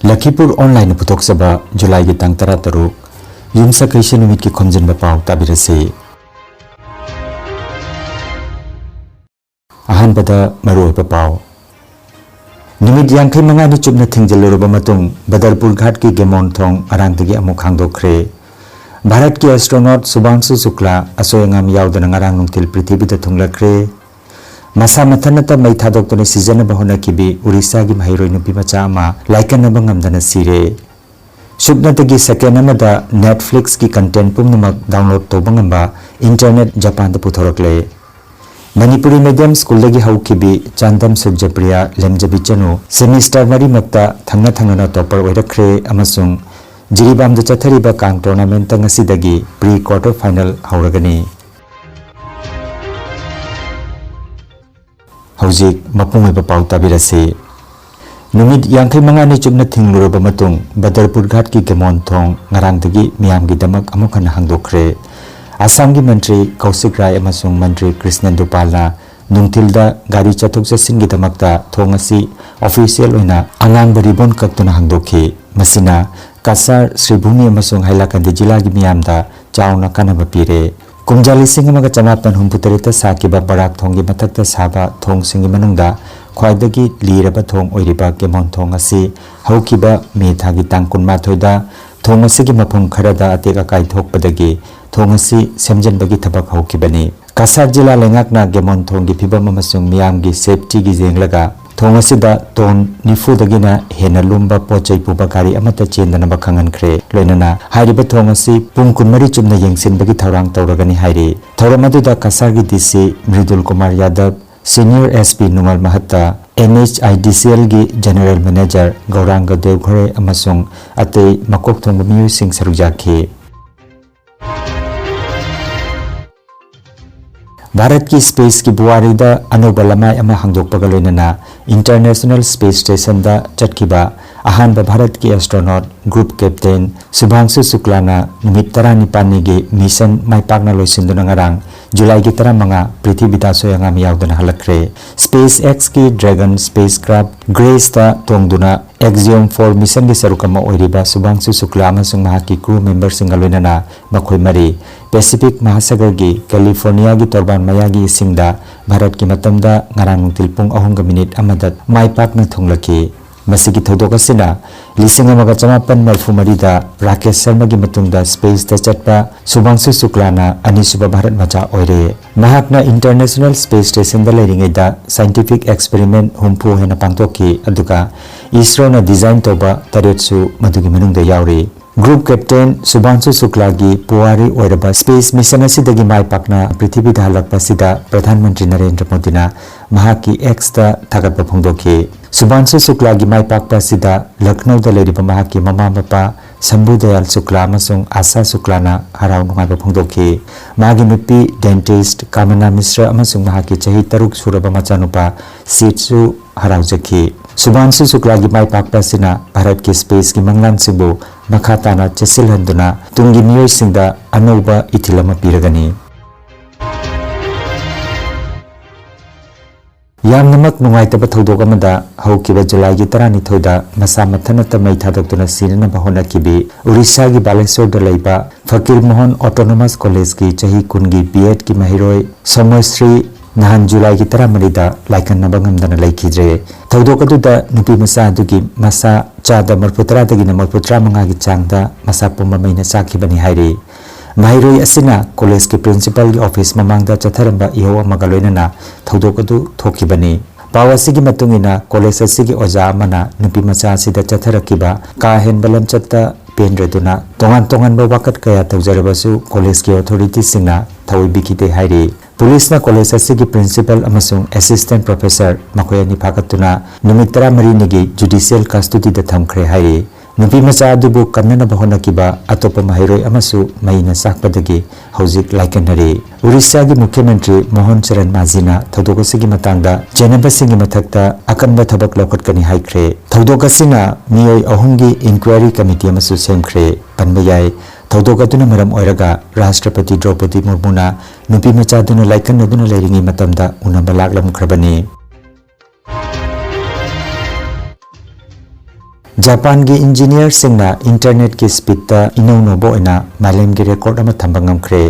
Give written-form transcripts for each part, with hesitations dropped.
Lakhipur online putok saba July ki tang tara taruk yumsa kaisi numit ki Khomjinba Pao tabirasi. Ahan pada maru Pao. Numit yang kai manga ni chupna thingjaluraba matung Badarpur Ghat ki Gemon thong arang tagi amuk hangdokre. Bharat ki astronaut Subhangshu Shukla asoyangam yaudana ngarang nungtil prithibida thunglakre. Masa mathanata mai thadokne season bahona kibi Orissa gi mahairoi nupi macha ama laikan ngamdana sire. Subna tagi second amada Netflix ki content pumnamak download tobangamba internet Japan da puthorakle. Manipuri medium school lagi haukibi Chandam Sujjapriya Lemjabi Chanu semester mari makta thangna topper oirakre amasung Jiribam da chathariba kang tournament tangasidagi pre-quarter final hauragani. Haujik mapung Pao tabirasi. Numit yangkai manga ni chupna thingluraba matung Badarpur Ghat ki Gemon thong ngarang dagi miyam gi damak amukan hangdokre. Assam ki Mantri Kaushik Rai amasung Mantri Krishnan Dupalna nungtilda gari chathok chasin gi damakta thong asi official oina angang baribon kaktuna hangdokhi. Masina Kasar Sribhumi amasung Hailakandi jila gi miyamda chauna kanaba pire. Kumjali singa chamapan humputarita sakiba Barak thongi matakta saba thong singi manungda khwaidagi liraba thong oiriba Gemon thong asi haukiba me thagi tangkun mathoida thong asigi mapum kharada ateka kai thokpadagi thong asi semjanbagi thabak haukibani. Kasar jila lengakna Gemon thongi phibam amasung miyamgi safety gi jenglaga thong asida ton nifudagina hena lumba pochai puba gari amata chendana bakhangankre loinana hairiba thong asi pung kunmari chumna yengsinbagi thaurang tauragani hairi. Thauramadu Kasar gi DC Mridul Kumar Yadav Senior SP Numal Mahatta NHIDCL gi General Manager Gauranga Devghare amasung atei makok thongba miyu sing sarujaki. Bharat ki space ki buwari da anuba lamai ama hangdokpaga loinana International Space Station da chatkiba ahanba Bharat ki astronaut group captain Subhangshu Shuklana numit 19 gi mission maipakna loisinduna ngarang July ki 15 prithibida soyangam yaudana halakre. SpaceX ki Dragon spacecraft Grace ta tongduna Axiom 4 mission gi sarukama oiriba Subhangshu Shukla amasung mahaki crew member singa loinana makhoi mari Pacific Mahasagar gi California gi torban mayagi singda Bharat ki matamda ngarang tilpung 3 amadat maipakna thonglaki. Masigi thodok asina lising amaga chamapan marfumarida Rakesh Sharma gi matungda space ta chatpa Subhangshu Shuklana anisuba Bharat macha oire. Mahakna International Space Station da leiringaida scientific experiment humpu hena pangtokki aduga ISRO na design toba taretsu madugi manungda yauri. Group Captain Subhangshu Shukla gi puwari oiraba space mission asidagi maipakna prithibida halakpa sida Pradhan Mantri Narendra Modi na mahaki X ta thagatpa phongdokhi. Subhangshu Shukla gi maipakpa sida Lucknow da leiriba mahaki mama mapa Shambhu Dayal Shukla amasung Asa Shukla na harau nungaiba phongdokhi. Magi nupi dentist Kamana Mishra amasung mahaki chahi 3 suraba machanupa Sitsu harau jakhi. Subhangshu Shukla gi maipakpa sina Bharat ki space ki manglan singbu makhatana chesilhanduna tungi miyoi singda anouba ithilama piragani. Yamnamak nungaitaba thodok amada haukiba July gi 12 da masa mathanata mai thadokduna sinana bahona kibi Orissa gi Baleswar da leiba Fakir Mohan Autonomous College ki chahi kungi B.Ed ki mahiroi Somasri nahan July gi 13 da laikan nabangamdana laikhidre. Thodok aduda nupi masa adugi masa chada marputra dagina marputra manga gi changda masa pumba maina sakhibani hairi. Mahiroi asina college ki principal gi office mamangda chatharamba iho amaga loinana thodok adu thokibani. Pao asigi matungina college asigi oja amana nupi macha asida chatharakiba ka hen balam chatta pendreduna tongan ba wakat kaya tawjarabasu college ki authority singna thawai bikite hairi. Police na college asigi principal amasung assistant professor makoyani phakatuna numit 13 nigi judicial custody da thamkhre hairi. Nupi macha adubu kamnana bahona kiba atopa mahiroi amasu maina sakpadagi haujik laikanari. Orissa gi Mukhyamantri Mohan Charan Majina thodok asigi matangda jenaba singi mathakta akanba thabak lokhatkani haikre. Thodok asina miyoi ahumgi inquiry committee amasu semkhre. Panba yai thodok aduna maram oiraga Rashtrapati Draupadi Murmuna nupi macha aduna laikan aduna leiringi matamda unaba laklamkhrabani. Japan की engineer सिंगना internet की speed ता इनोनो बोइना मालेम की record अमा थंबा ngamkhre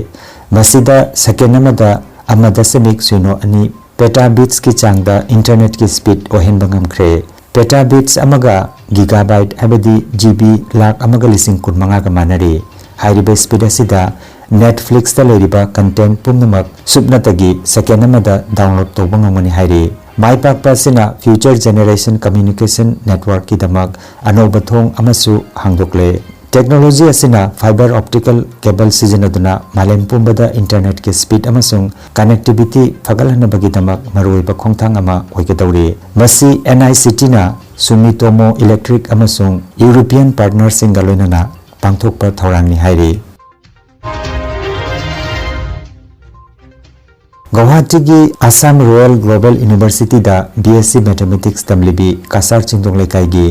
मसीदा second अमदा दशमिक शून्य अनि petabits की चांगदा इंटरनेट की स्पीड ओहेनबा ngamkhre पेटाबिट्स अमगा गीगाबाइट हबदी जीबी लाख अमगा लिसिंग कुनमंगा का मानरी हाइरिबे स्पीड असिदा नेटफ्लिक्स ता लेरिबा कंटेंट पुनमक सुबनतगी सेकेंड अमदा डाउनलोड तौबा ngamani हाइरि माइपाकपा सिना फ्यूचर जनरेशन कम्युनिकेशन नेटवर्क की दमक अनोबा थोंग अमसु हांगदोकले टेक्नोलॉजी असिना फाइबर ऑप्टिकल केबल सिजनदुना मालेम पुंबदा इंटरनेट की स्पीड अमसुंग कनेक्टिविटी फगलहनबगी दमक मरोइबा खोंगथांग अमा ओइगदौरि मसी एनआईसीटी ना सुमितोमो इलेक्ट्रिक अमसुंग यूरोपियन पार्टनर सिंगा लोइनना पांगथोकपा थौरांगनि हाइरि गुवाहाटी की असम रॉयल ग्लोबल यूनिवर्सिटी दा बीएससी मैथमेटिक्स तमलिबी कासार चिंदोंग लेकाई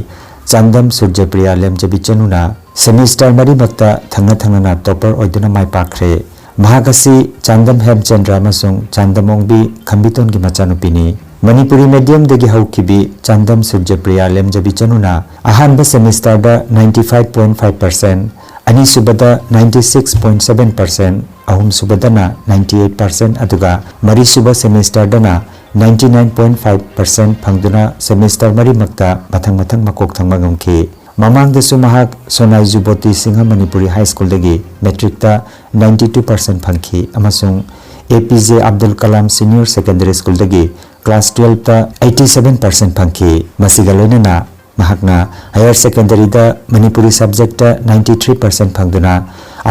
चांदम सूर्यप्रिया लेमजबी चनुना सेमिस्टर मरी मक्ता थंगना टॉपर ओइदुना माइ पाखरे महागसी चांदम हेमचंद्र अमसुंग चांदमोंगबी खंबितोन की मचानुपिनी मणिपुरी मीडियम दगी हौकिबी चांदम सूर्यप्रिया लेमजबी चनुना अहानबा सेमिस्टर दा 95.5% अनीसुबदा 96.7% अहुम सुबदना 98% अदुगा मरी सुबा सेमिस्टर दना 99.5% फंगदुना सेमिस्टर मरी मक्ता मथंग मकोक थंगमा ngamki mamang da sumahak sonai juboti singha manipuri high school dagi metric ta 92% phangki amasung apj abdul kalam senior secondary school dagi class 12 ta 87% phangki masiga loinana mahakna higher secondary da manipuri subject ta 93% phangduna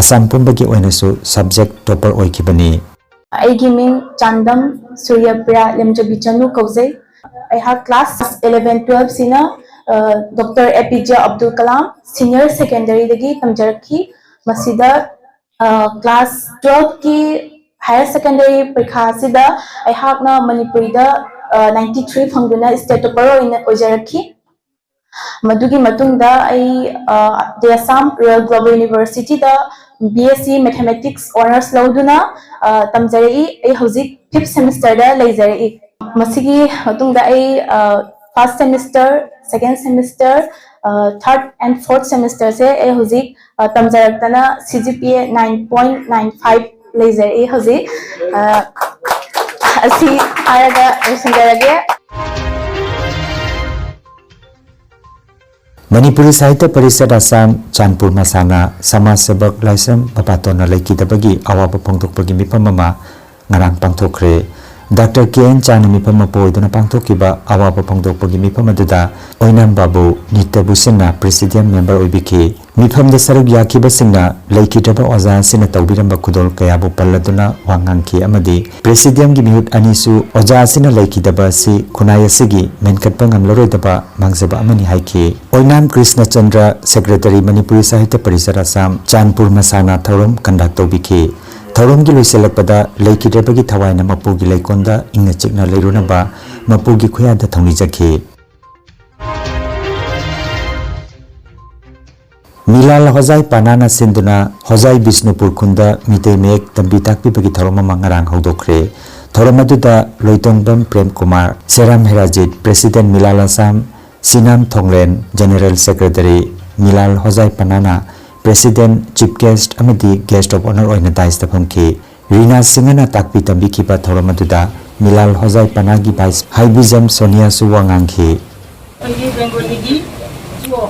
asam pumbagi oinasu subject topper oikibani aigi ming chandam suryapriya lemjabi chanu kauje I have class 11 12 sina Dr. APJ Abdul Kalam senior secondary dagi tamjarakhi masida class 12 ki higher secondary parikha sida I have na manipuri da 93 phangduna state topper ojarakhi मधुगी मतुंगदा the Assam Royal Global University da BSc Mathematics Honors Lauduna tamjarei ai hojik 5th semester da leizarei masigi matungda ai first semester second semester third and fourth semester se ai hojik tamjaraktana CGPA 9.95 leizarei hojik asi araga resendarage Manipuri Sahitya Parishad Assam Chandpur मसाना समाज सेवक लाइसम बापातोना लेकिदबगी अवाब फोंदोकपगी मिफम अमा ngarang pangthokre Dr. Ken Chan मिफम पोइदुना पांगथोकिबा अवाब फोंदोकपगी मिफम अदुदा ओइनाम बाबू नित्यबुसिना प्रेसिडियम मेंबर ओइबिखि मिफम द सरग याखिबा सिंगना लेकिदबा ओजा सिना तौबिरंबा खुदोल कयाबु पल्लदुना वांगांखि अमदि प्रेसिडियम गी मिहुत अनिसु ओजा सिना लेकिदबा सि खुनायसिगी मेनकटपा ngamloroidaba mangjaba amani haiki Oinam Krishna Chandra secretary Manipuri Sahitya Parishad Assam Chandpur मसाना थौरम कंडक्ट तौबिखि थौरम की लोइसेलकपदा लेकिदबगी थवाइना मपुगी लेकोंदा इंग चिकना लेरुनबा मपुगी खुयादा थौनिजखि मिलाल होजाई पानाना सिंदुना होजाई बिष्णुपुर खुंदा मिते मेक तंबी ताकपीबगी थौरम मंगरांग हौदोखरे थौरम अदुदा लोइतोंबम प्रेम कुमार सेराम हेराजित प्रेसिडेंट मिलाल असम सिनाम थोंगलेन जनरल सेक्रेटरी मिलाल होजाई पानाना प्रेसिडेंट चीफ गेस्ट अमदी गेस्ट ऑफ ऑनर ओइना दाइस तफमखि रीना सिंगना ताकपी तंबीखिबा थौरम अदुदा मिलाल होजाई पानागी वाइस हाइबिजम सोनिया सुवांगांखि पहले बेंगोली की जो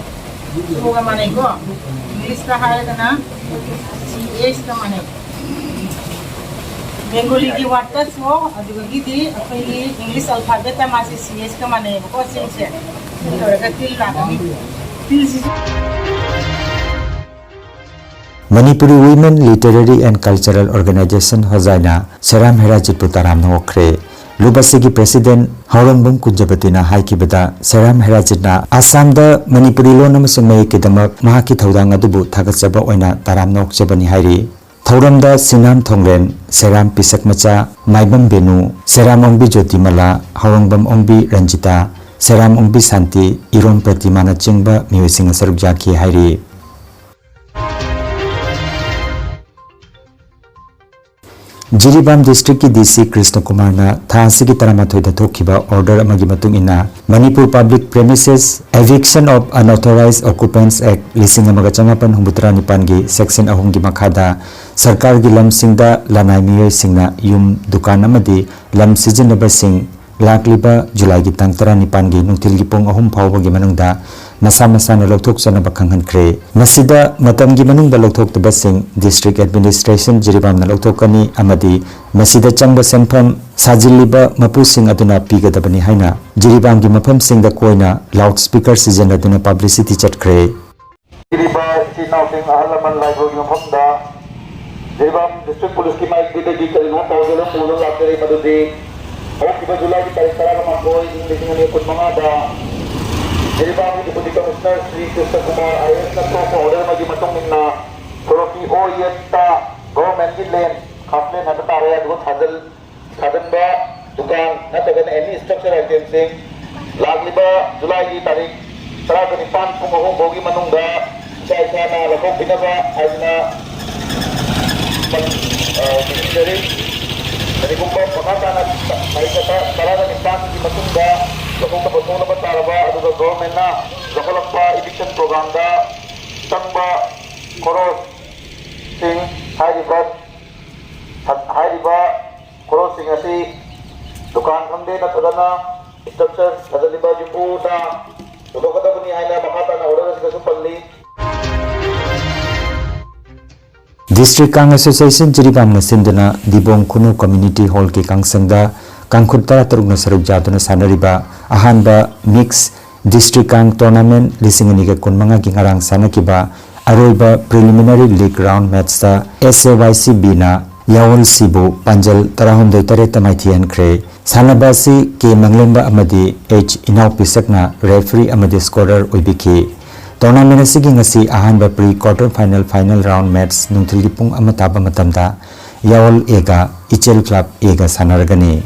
का माने को इंग्लिश का है ना सीएस का माने बेंगोली की वाटस हो अदुगी दी पहले इंग्लिश अल्फाबेट मा से सीएस का माने को से तो का तिल लागमी तिल Manipuri women literary and cultural organisation होजाइना सेराम हेराजित पुताराम नोखरे लुबसिगी प्रेसिडेंट हौरंगबम कुंजबतिना हाइकिबदा सेराम हेराजितना आसाम दा मणिपुरी लोन अमसुंग मयकेदमक महाकी थौदांग अदुबु थागतजबा ओइना ताराम नोखजबनि हाइरि थौरमदा सिनाम थोंगलेन सेराम पिसकमचा माइबम बेनु सेराम ओंबी ज्योतिमला हौरंगबम ओंबी रंजिता सेराम ओंबी शांति इरोन प्रतिमाना चिंगबा मियसिंग सरुक जाखि हाइरि Jiribam district ki DC Krishna Kumar na thasi ki taramathoy da thokhiba order amagi matung ina Manipur Public Premises Eviction of Unauthorized Occupants Act lising amaga changapan humbutra nipan gi section ahum gi makhada sarkar gi lam singda lanai miyoi singna yum dukan amadi lam sizinaba sing lakliba July gi tang tara nipan gi nungtil gi pong ahum phawba gi manungda masa masa na lokthok chana bakhangan kre masida matam gi manungda lokthok taba sing district administration jiribam na lokthok kani amadi masida changba senpham sajiliba mapu sing aduna pigadabani haina jiribam gi mafam sing da koina loudspeaker season aduna publicity chat kre Jiriba sinaw sing ahalaman library ng Honda Jiribam district police ki mai didagi kalina tawagala pulo lakari madudi o kiba July ki tarik tara naman ko lising ni ikut mga da Jiribam Deputy Commissioner Sri Krishna Kumar ayos na to order magi matong na Kuroki o yetta government ki len kaplen na tare adgo thadal ba dukan na tagan any structure item sing lagliba July ki tarik tara ni pan pumahong bogi manungga sa na lakong pinaba ay na dari kumpa pakata na ay kata tara ni pan ki matungga lakong tapatong na bataraba ado da government na lakolak pa eviction program da tangba koros sing hairiba koros sing asi dukan kamde na tadana structure nadaliba jupu na tulo kata kuni haina makata na order sa kasupalli District Kang Association Jiribam na sindana Dibong Kuno Community Hall ki kangsangda kangkhut tara taruk na saruk jaduna sanariba ahanba mix District Kang Tournament lising ani ka kunmanga ki ngarang sanakiba aroiba preliminary league round match ta SAYCB na Yawol Sibu Panjal tarahundoi tare tamaithian kre sanaba si ke manglemba amadi H inaw pisakna referee amadi scorer oibiki tournament asigi ngasi ahanba pre quarter final round match nungthil gi pung amataba matamda Yawol ega Ichel Club ega sanaragani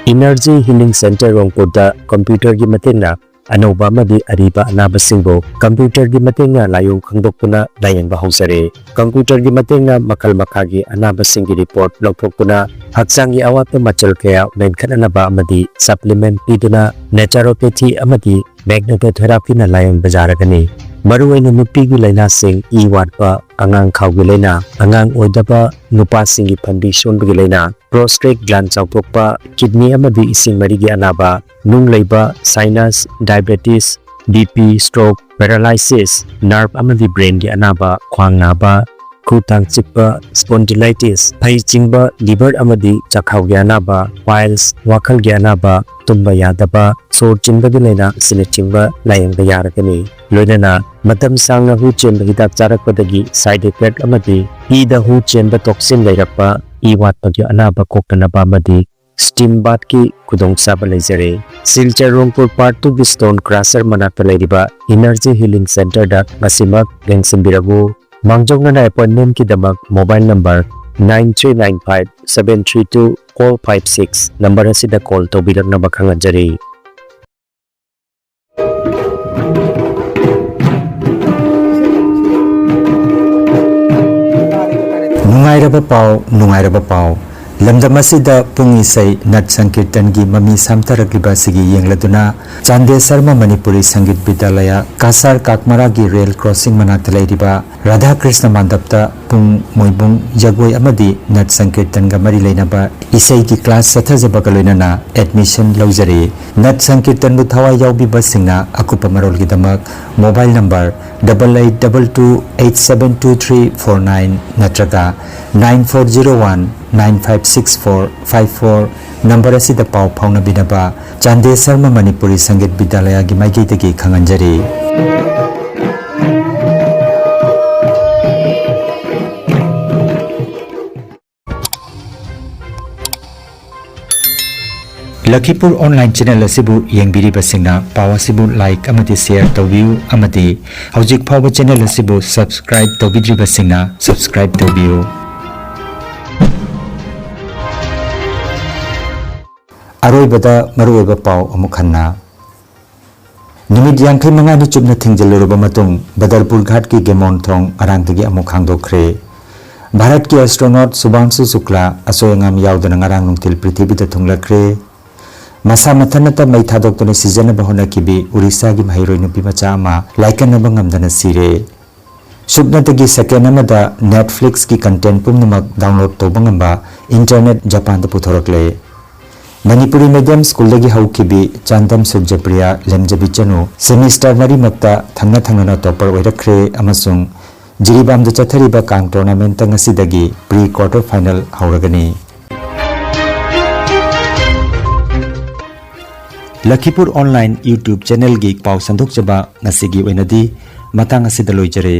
Energy Healing Center Rongpurda computer gi matenga anauba madi ariba anabasingbo computer gi matenga layong khangdokpuna layengba hausare computer gi matenga makal makhagi anabasingi report lokthokpuna haksangi awatna machal kaya menkhananaba amadi supplement piduna naturopathy amadi magnetotherapy na layeng bajaragani maruwaina nupigi laina sing watpa angang khawgi laina angang oidaba nupa singi phambi sonbagi laina prostate gland chawthokpa kidney amadi ising marigi anaba nung leiba sinus diabetes BP stroke paralysis nerve amadi brain gi anaba khwang naba khutang chikpa spondylitis phai chingba liver amadi chakhau gi anaba piles wakhal gi anaba tumba yadaba sor chinba gi laina sine chingba layeng da yaragani loinana matam sangna hu chenba hidak charakpadagi side effect amadi da hu chenba toxin lairakpa watpa gi anaba koktanaba amadi steam bath ki kudong saba lejare silchar rongpur part 2 gi stone crusher manakta leiriba energy healing center da masimak gengsimbiragu mangjongna appointment ki damak mobile number 9395732456 number asida call tobiragna bakhanganjari Nungairaba Pao lamdam asida pungi sai nat sankirtan gi mami samtarakliba sigi yengladuna Chande Sarma Manipuri Sangit Vidyalaya Kasar Kakmara gi rail crossing manakta leiriba Radha Krishna Mandapta pung moibung jagoi amadi nat sankirtan ga mari leinaba isai ki class sathajaba ga loinana admission laujari nat sankirtan bu thawai yaubi basingna akupa marol gi damak mobile number 8822872349 natraga 9401956454 number asida pau phauna binaba Chande Sarma Manipuri Sangit Vidyalaya gi maigi tagi khanganjari Lakhipur online channel asibu yengbiriba singna pawa sibu like amati share tawbiu amati hojik phawa channel asibu subscribe tawbidriba singna subscribe tawbiu aroibada maruiba paw amukhanna nimit yangkhai manga ni chupna thingjalluruba matung Badalpur Ghat ki Gemon Thong arangtagi amuk hangdokre Bharat की astronaut Shubhanshu Shukla असोयंगाम यावदना ngarang nungtil पृथ्वी दा थुंगलखरे मसा मथनता मै थादोक्तने season बहोना किबी Orissa की महिरोय नुपी मचा अमा लाइकन नबंगमदना सिरे सुबनतगी सेकेंड अमदा नेटफ्लिक्स की कंटेंट पुमनमक डाउनलोड तोबंगंबा इंटरनेट जापान दा पुथोरकले मणिपुरी मीडियम स्कूल दगी हौकिबी चांदम सुजप्रिया लेमजबी चनु सेमिस्टर मरी मक्ता थंगना थंगना टॉपर ओइरखरे अमसुंग जिरीबाम द चथरिबा कांग टूर्नामेंट तंगसिदगी प्री क्वार्टर फाइनल हौरगनी लखीपुर ऑनलाइन यूट्यूब चैनल गी पाव संदोक जबा नसिगी ओइनदी मतंग असिदा लोइजरे।